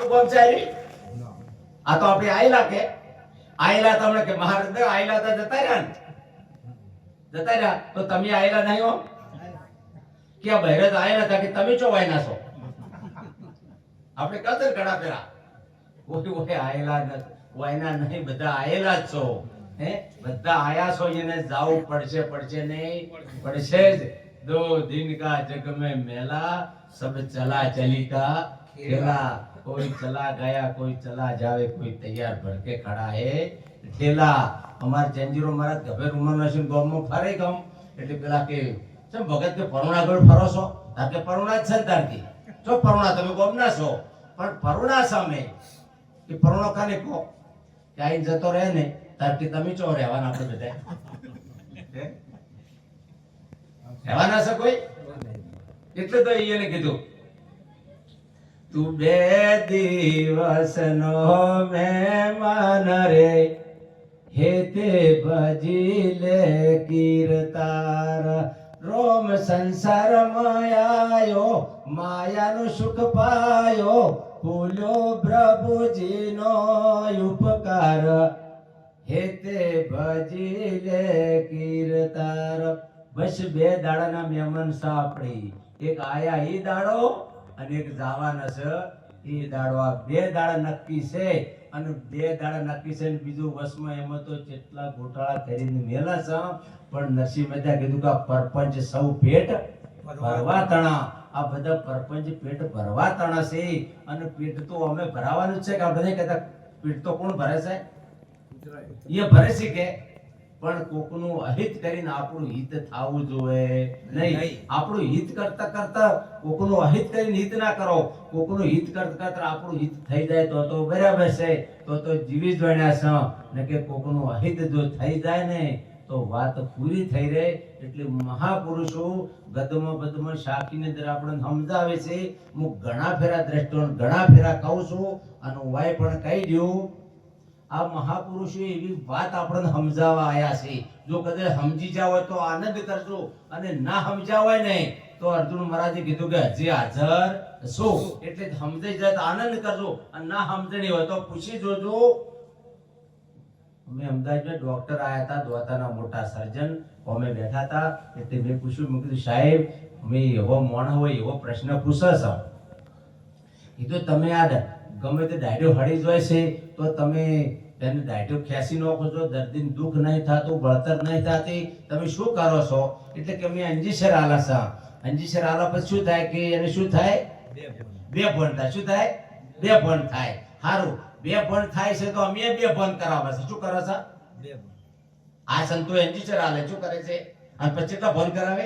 પહોંચાડી આ તો આપણે આયલા કે આયલા તમને કે મહારાજ આયલા તો જતા રહ્યા તો તમે આયલા નહીં હો કે બહેરે તો આયલા હતા કે તમે ચો વાયના છો આપણે કદર ઘણા પેલા ઓય આયલા ન વાયના નહીં બધા આયલા જ છો હે બધા આયા છો એને જાવું પડશે નહીં પડશે જ दो दिन का जग में मेला सब चला चली का खेला कोई चला गया कोई चला जावे कोई तैयार भर के खड़ा है ठेला हमार जंजीरो महाराज गभेर उमरना છે ગામમાં ફરે ગમ એટલે પેલા કે ચમ ભગત કે પરુણા ગળ ફરો છો તાર કે પરુણા જ છે તારથી જો પરુણા તમે ગામના છો પણ પરુણા સામે કે પરુણો કાને કો કે આઈ જતો રહે ને તારથી તમે ચો રહેવાના આપણે બધા રહેવાના છે કોઈ એટલે તો એને કીધું તું બે દિવસનો મહેમાન રે હેતે ભજી લે કીર્તાર રોમ સંસાર માયાયો માયાનું સુખ પાયો ભૂલ્યો પ્રભુજીનો ઉપકાર હેતે ભજી લે કીર્તાર બસ બે દાડાના મહેમાન સા આપણી એક આયા ઈ દાડો અને એક જવાના છે ઈ દાડો આ બે દાડા નક્કી છે અને બે દાડા નક્કી છે ને બીજું વસમાં એમાં તો કેટલા ગોટાળા કરીને મેલા છે પણ નસીબે ત્યાં કીધું કે પરપંચ સૌ પેટ ભરવા તણા આ બધા પરપંચ પેટ ભરવા તણા છે અને પેટ તો અમે ભરાવાનું છે કે આ બધા કહેતા પેટ તો કોણ ભરે છે એ ભરે છે કે પણ કોકનું અહિત કરીને આપણું હિત થાવું જોઈએ નહીં આપણું હિત કરતા કરતા કોકનું અહિત કરીને હિત ના કરો કોકનું હિત કરતા કરતા આપણું હિત થઈ જાય તો બરાબર છે તો જીવી જ વણ્યા છે ને કે કોકનું અહિત જો થઈ જાય ને તો વાત પૂરી થઈ રહે એટલે મહાપુરુષો ગદમાં શાકીને દર આપણને સમજાવે છે હું ઘણા ફેરા દ્રષ્ટિકોણ ઘણા ફેરા કહું છું અને વાય પણ કહી દઉં આ મહાપુરુષો એવી વાત આપણને સમજાવવા આયા છે જો કદાચ સમજી જાવ તો આનંદ કરજો અને ના સમજાવ હોય ને તો અર્જુન મહારાજે કીધું કે હજી હાજર છો એટલે સમજાઈ જાય તો આનંદ કરજો અને ના સમજણી હોય તો પૂછી જોજો અમે અમદાવાદમાં ડોક્ટર આયા હતા દોતાના મોટા સર્જન અમે બેઠા હતા એટલે મેં પૂછ્યું મેં કીધું સાહેબ અમે એવો મોણ હોય એવો પ્રશ્ન પૂછો છો કીધું તમે આ ગમે તે ડાયડો હળી જાય છે તો તમે એને ડાયડો ખેંચી નાખો છો દર્દીને દુઃખ નહીં થતું બળતર નહીં થતી તમે શું કરો છો એટલે કે અમે અંજીસર આલા છે અંજીસર આલા પછી શું થાય કે એને શું થાય બે ભણ થાય શું થાય બે ભણ થાય સારું બે ભણ થાય છે તો અમે બે ભણ કરાવે છે શું કરે છે આ સંતો અંજીસર આલે શું કરે છે અને પછી કેટલા ભણ કરાવે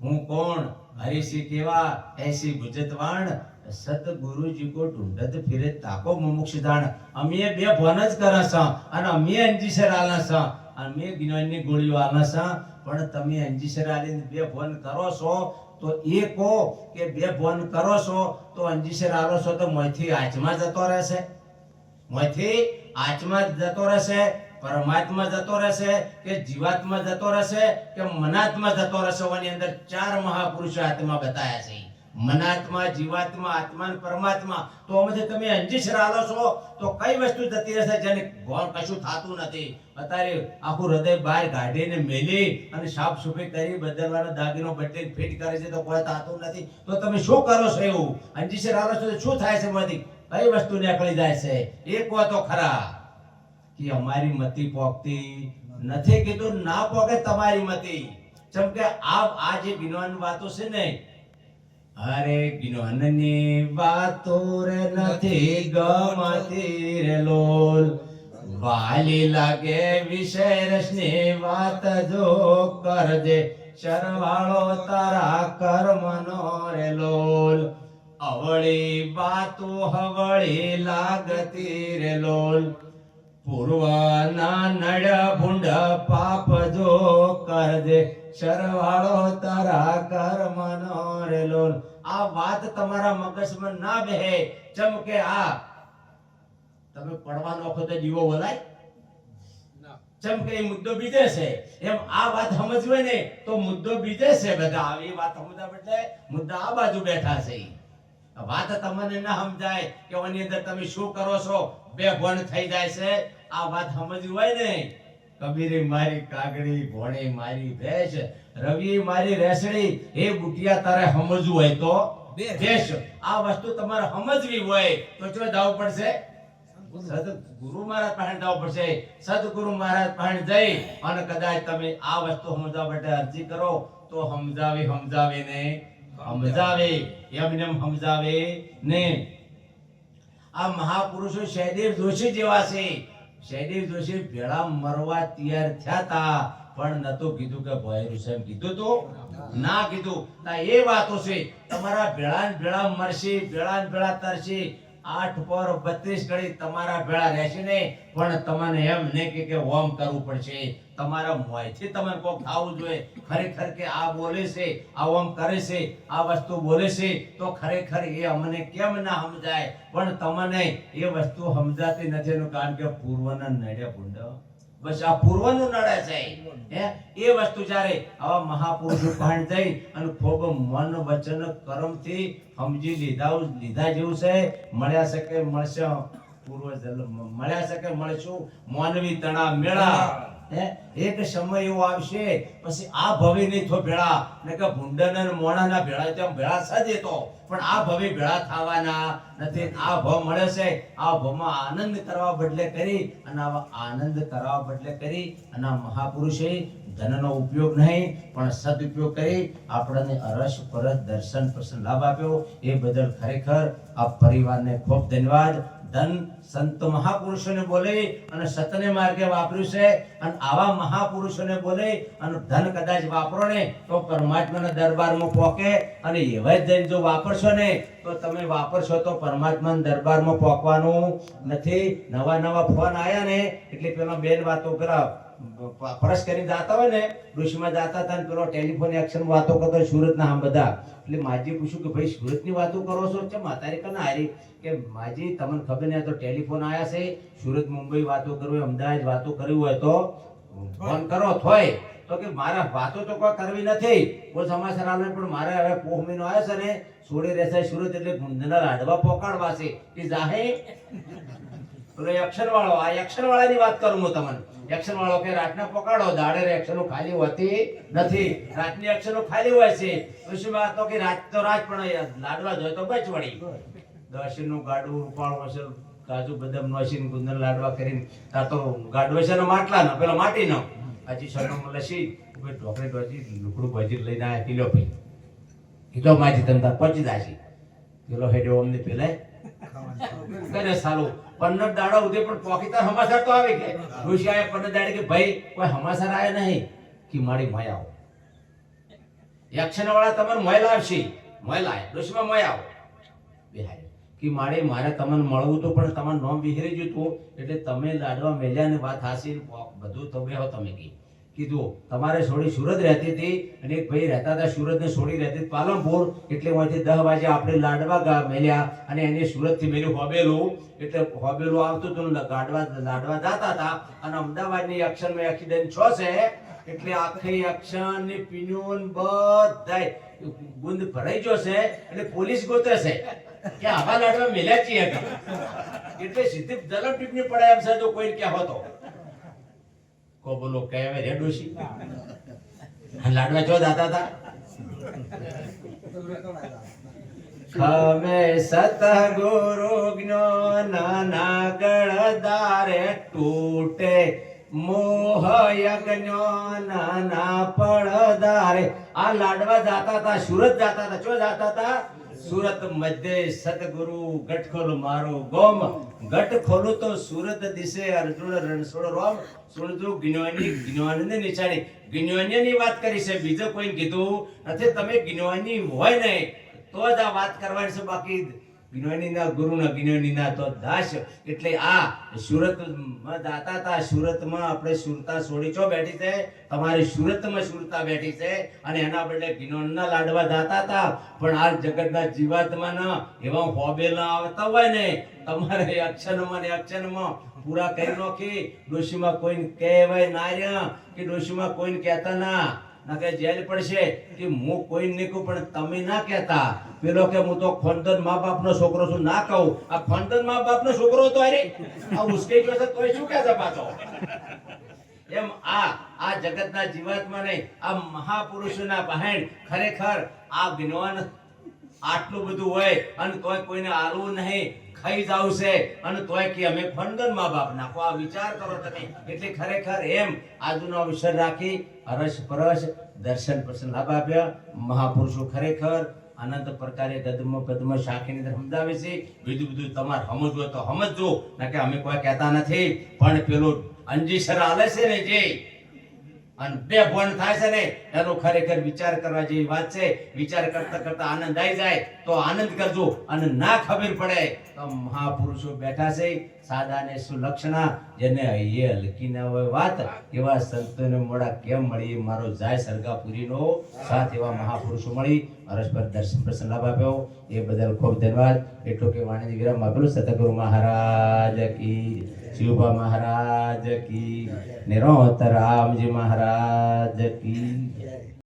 હું કોણ હરિસિંહ કેવા એસી ગુજતવાણ સતગુરુ જી કો ઢૂંઢત ફિરે તાકો મુમુક્ષ દાણ અમે બે ભણ જ કરે છે અને અમે અંજીસર આલા છે અમે જ્ઞાનની ગોળીઓ આલા છે પણ તમે અંજીસર આલીને બે ભણ કરો છો તો એ કહો કે બે ભણ કરો છો તો અંજીસર આલો છો તો મોયથી આચમાં જતો રહેશે મોયથી આચમાં જતો રહેશે પરમાત્મા જતો રહેશે કે જીવાત્મા જતો રહેશે કે મનાત્મા જતો રહેશે એની અંદર ચાર મહાપુરુષો આત્મા બતાયા છે મનાત્મા જીવાત્મા આત્મા અને પરમાત્મા તો અમે તમે અંજીસર આલો છો તો કઈ વસ્તુ જતી રહેશે જેને કશું થતું નથી અત્યારે આખું હૃદય બહાર કાઢીને મેલી અને સાફ સફાઈ કરી બદલવાનો દાગીનો બદલી ફિટ કરે છે તો કોઈ થતું નથી તો તમે શું કરો છો એવું અંજીસર આલો છો તો શું થાય છે માંથી કઈ વસ્તુ નીકળી જાય છે એ કહો તો ખરા કે અમારી મતી પોકતી નથી કીધું ના પોકે તમારી મતી જેમ કે આ જે જ્ઞાન વાતો છે ને અરે જ્ઞાનની વાતો રે નથી ગમતી રે લોલ વાલી લાગે વિષય રસની વાત જો કરજે શરવાળો તારા કર્મનો રે લોલ અવળી વાતો હવળી લાગતી રે લોલ પૂર્વના નડ ભૂંડ પાપ જો કરજે શરવાળો તારા કર્મનો રે લોલ આ વાત તમારા મગજમાં ના બેહે જેમ કે આ તમે પડવાનો વખતે દીવો બોલાય જેમ કે મુદ્દો બીજે છે એમ આ વાત સમજવે ને તો મુદ્દો બીજે છે બધા આવી વાત સમજવા એટલે મુદ્દા આ બાજુ બેઠા છે વાત તમને ના સમજાય કે ઓની અંદર તમે શું કરો છો, બે ભણ થઈ જાય છે, આ વાત સમજવી હોય ને, કબીરે મારી કાગડી, ભોણે મારી ભેંસ, રવિ મારી રેસડી, એ બુટિયા તારે સમજવું હોય તો દેશ, આ વસ્તુ તમારે સમજવી હોય તો જો જવું પડશે સદગુરુ મહારાજ પાસે જવું પડશે. સદગુરુ મહારાજ પાસે જઈ અને કદાચ તમે આ વસ્તુ સમજવા માટે અરજી કરો તો સમજાવે ને સમજાવે, એમને સમજાવે ને. આ મહાપુરુષો સહદેવ જોશી જેવા છે. સહદેવ જોશી ભેળા મરવા તૈયાર થયા તા, પણ નતો કીધું કે ભોયરું છે, એમ કીધું તો ના કીધું. ના એ વાતો છે, તમારા ભેળા ને ભેળા મરશે, ભેળા ને ભેળા તરશે, 8 પર 32 ઘડી તમારા ભેળા રહેશે ને, પણ તમને એમ નહીં કે હોમ કરવું પડશે, તમારા મોંથી તમને કોક થાવું જોઈએ ખરેખર કે આ બોલે છે, આ હોમ કરે છે, આ વસ્તુ બોલે છે, તો ખરેખર એ અમને કેમ ના સમજાય, પણ તમને એ વસ્તુ સમજાતી નથી એનું કારણ કે પૂર્વના નડે ભૂંડ, બસ આ પૂર્વનું નડે છે. એ વસ્તુ જ્યારે આવા મહાપુરુષો પાસે જઈ અને ખૂબ મન વચન કર્મથી સમજી લીધા જેવું છે, મળ્યા છે કે મળશે પૂર્વ જન્મ, મળ્યા છે કે મળશું માનવી તણા મેળા. એક સમય એવો આવશે પછી આ ભવે નહીં થો ભેળા, ને કે ભૂંડન અને મોણાના ભેળા તેમ ભેળા સજે તો, પણ આ ભવે ભેળા થવાના નથી. આ ભવ મળે છે, આ ભવમાં આનંદ કરવા બદલે કરી અને આવા આનંદ કરવા બદલે કરી અને આ મહાપુરુષે ધનનો ઉપયોગ નહીં પણ સદુપયોગ કરી આપણને અરસ પરસ દર્શન પ્રસન્ન લાભ આપ્યો. એ બદલ ખરેખર આ પરિવારને ખૂબ ધન્યવાદ. ધન સંત મહાપુરુષોને બોલે અને સતને માર્ગે વાપર્યું છે, અને આવા મહાપુરુષોને બોલે અને ધન કદાચ વાપરો ને તો પરમાત્માના દરબારમાં પોકે, અને એવા જ જો વાપરશો ને તો તમે વાપરશો તો પરમાત્માના દરબારમાં પોકવાનું નથી. નવા ફોન આયા ને એટલે પેલા બેન વાતો કરા પરસ કરી જાતા હોય ને, ઋષિમાં જાતા હતા ને પેલો ટેલિફોન એક્શન વાતો કરતો સુરતના આમ બધા, એટલે માજી પૂછ્યું કે ભાઈ સુરતની વાતો કરો છો, છે માતારી કના હારી, કે માજી તમને ખબર નહીં, તો ટેલિફોન આયા છે, સુરત મુંબઈ વાતો કરવી હોય, અમદાવાદ વાતો કરવી હોય તો ફોન કરો થોય. તો કે મારા વાતો તો કોઈ કરવી નથી, કોઈ સમાચાર આવે પણ મારે હવે પોહ મહિનો આવ્યો છે ને, છોડી રહેશે સુરત એટલે ગુંદના લાડવા પોકાડવા છે કે જાહે પેલો એક્શન વાળો, આ એક્શન વાળાની વાત કરું હું તમને. એક્શન વાળો કે રાતના પોકાડો, દાડે એક્શનો ખાલી હોતી નથી, રાતની એક્શનો ખાલી હોય છે. પછી વાત તો કે રાત તો રાત પણ લાડવા જોઈએ તો બચ વળી દર્શનનું ગાડું રૂપાળું હશે, કાજુ બદામ નોશીન ગુંદર લાડવા કરીને તા તો ગાડું હશે ને માટલા નો પેલો માટી નો હજી સનો લસી ભાઈ ઢોકળી ઢોચી લુકડું ભજી લઈને આયા કિલો ભાઈ કીધો માજી તમતા પહોંચી જાશી પેલો હેડ્યો અમને પેલા કરે સાલું 15 દાડા ઉદે પણ પોકીતા સમાચાર તો આવે કે ઋષિ આયા 15 દાડે કે ભાઈ કોઈ સમાચાર આયા નહીં કે મારી મોય આવો. એક્શન વાળા તમને મોય લાવશે, મોય લાય ઋષિમાં મોય આવો બેહાય કે મારે તમને મળવું તો પણ તમારું નામ વિહરી ગયું હતું, એટલે તમે લાડવા મેલ્યા ને વાત હાસી બધું તમે હો. તમે કીધું તમારે છોડી સુરત રહેતી હતી અને એક ભાઈ રહેતા હતા સુરત ને છોડી રહેતી પાલનપુર, એટલે અહીંથી 10 વાગે આપણે લાડવા મેલ્યા અને એને સુરત થી મેલ્યું હોબેલું, એટલે હોબેલું આવતું હતું લાડવા જાતા હતા અને અમદાવાદની એક્શનમાં એક્સિડન્ટ છો છે, એટલે આખી એક્શન ની પિન્યુન બધાય ગુંદ ભરાઈ ગયો છે, એટલે પોલીસ ગોતે છે કે આવા લાડવા મેલ્યા છીએ, એટલે સીધી જલમ ટીપની પડે એમ છે જો કોઈ ક્યાં હોતો કો બોલો કહેવે રે ડોશી લાડવા ચો દાતા હતા ખમે સતગુરુ જ્ઞાન ગળદારે તૂટે મોહ યજ્ઞ નાના પડદારે. આ લાડવા જાતા હતા, સુરત જાતા હતા, ચો જાતા હતા સુરત મધ્ય સતગુરુ ગઢ ખોલું મારું ગોમ, ગઢ ખોલું તો સુરત દિશે અર્જુન રણછોડ રોમ, સુણજો જ્ઞાની જ્ઞાનને નિશાની. જ્ઞાનીની વાત કરી છે, બીજો કોઈ કીધું નથી. તમે જ્ઞાની હોય ને તો જ આ વાત કરવાની છે, બાકી જ્ઞાનીના ગુરુના જ્ઞાનીના તો દાસ. એટલે આ સુરતમાં જાતા હતા, સુરતમાં આપણે સુરતા છોડી ચો બેઠી છે, તમારી સુરતમાં સુરતા બેઠી છે, અને એના બદલે જ્ઞાનના લાડવા જાતા હતા. પણ આ જગતના જીવાત્મા ના એવા હોબેલા આવતા હોય ને, તમારે અક્ષરમાં ને અક્ષરમાં પૂરા કરી નાખી. ડોશીમાં કોઈને કહેવાય ના રહ્યા કે ડોશીમાં કોઈને કહેતા ના નકે જેલ પડશે કે હું કોઈ નહીં કહું પણ તમે ના કહેતા પેલો કે હું તો ખોનદન મા બાપનો છોકરો છું ના કહું આ ખોનદન મા બાપનો છોકરો તો અરે આ ઉશ્કેલ ગયો છે તોય શું કહે છે પાછો એમ આ જગતના જીવાત્મા નહીં આ મહાપુરુષોના બહેન ખરેખર આ જ્ઞાન આટલું બધું હોય અને તોય કોઈને આલવું નહીં ખાઈ જાવ છે અને તોય કે અમે ખંડન મા બાપ નાખો આ વિચાર કરો તમે એટલે ખરેખર એમ આજનો અવસર રાખી અરસ પરસ દર્શન પ્રસન્ન લાભ આપ્યા મહાપુરુષો ખરેખર અનંત પ્રકારે ગદમ પદ્મ શાખીની અંદર સમજાવે છે બીજું તમારે સમજવું હોય તો સમજજો ના કે અમે કોઈ કહેતા નથી પણ પેલું અંજીસર હાલે છે ને જે અને બે ભણ થાય છે ને એનો ખરેખર વિચાર કરવા જેવી વાત છે વિચાર કરતા કરતા આનંદ આવી જાય તો આનંદ કરજો અને ના ખબર પડે તો મહાપુરુષો બેઠા છે સાદા ને સુલક્ષણા જેને અહીંયા હલકી ના હોય વાત એવા સંતોને મોડા કેમ મળી મારો જાય સરગાપુરીનો સાથ એવા મહાપુરુષો મળી પરસ્પર દર્શન પ્રસન્ન લાભ આપ્યો એ બદલ ખૂબ ધન્યવાદ એટલું કે વાણિજ્ય વિરામ આપેલું સતગુરુ મહારાજ કી શિવભા મહારાજ કી નિરોત રામજી મહારાજ કી